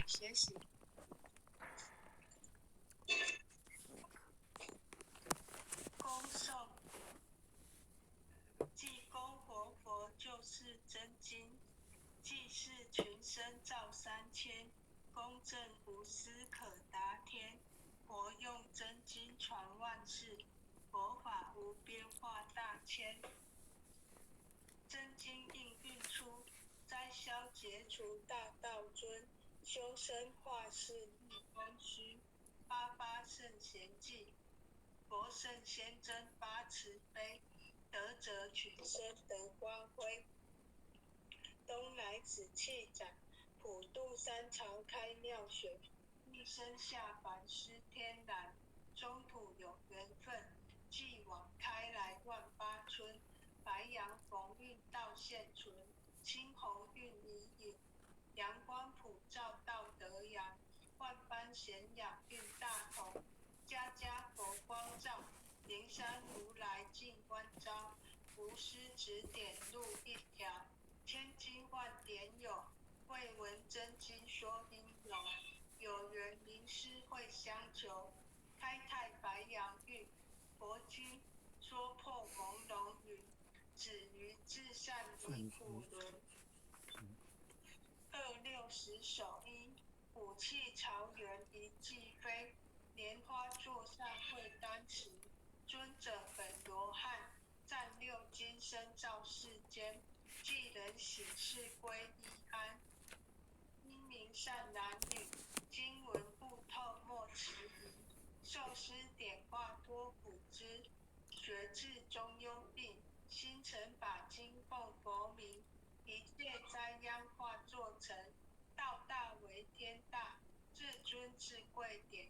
学习。恭送，济公活佛就是真经，济世群生造3000，公正无私可达天。活用真经传万世，佛法无边化大千。真经应运出，灾消解除大道尊。修身化世立功勋，88圣贤记。佛圣先真发慈悲，得者群生得光辉。东来紫气展，普渡三朝开妙学。一生下凡施天然，中土有缘分，继往开来万八春。白羊逢运道现存，青红运已隐。阳光普照道德阳，万般咸养运大同。家家佛光照，灵山如来进关照。无师指点路一条，千经万典有，未闻真经说因由。有缘名师会相求，开泰白羊运。佛经说破朦胧云，止于至善离苦轮。260手一，武器朝元一骑飞。莲花座上会丹池，尊者本罗汉。占6金身照世间，济人喜事归一安。英明善男女，经文不透莫迟疑。受师点化多辅之，学至中庸病。心诚把经奉佛名，一切灾殃化作尘。道大为天大，至尊至贵典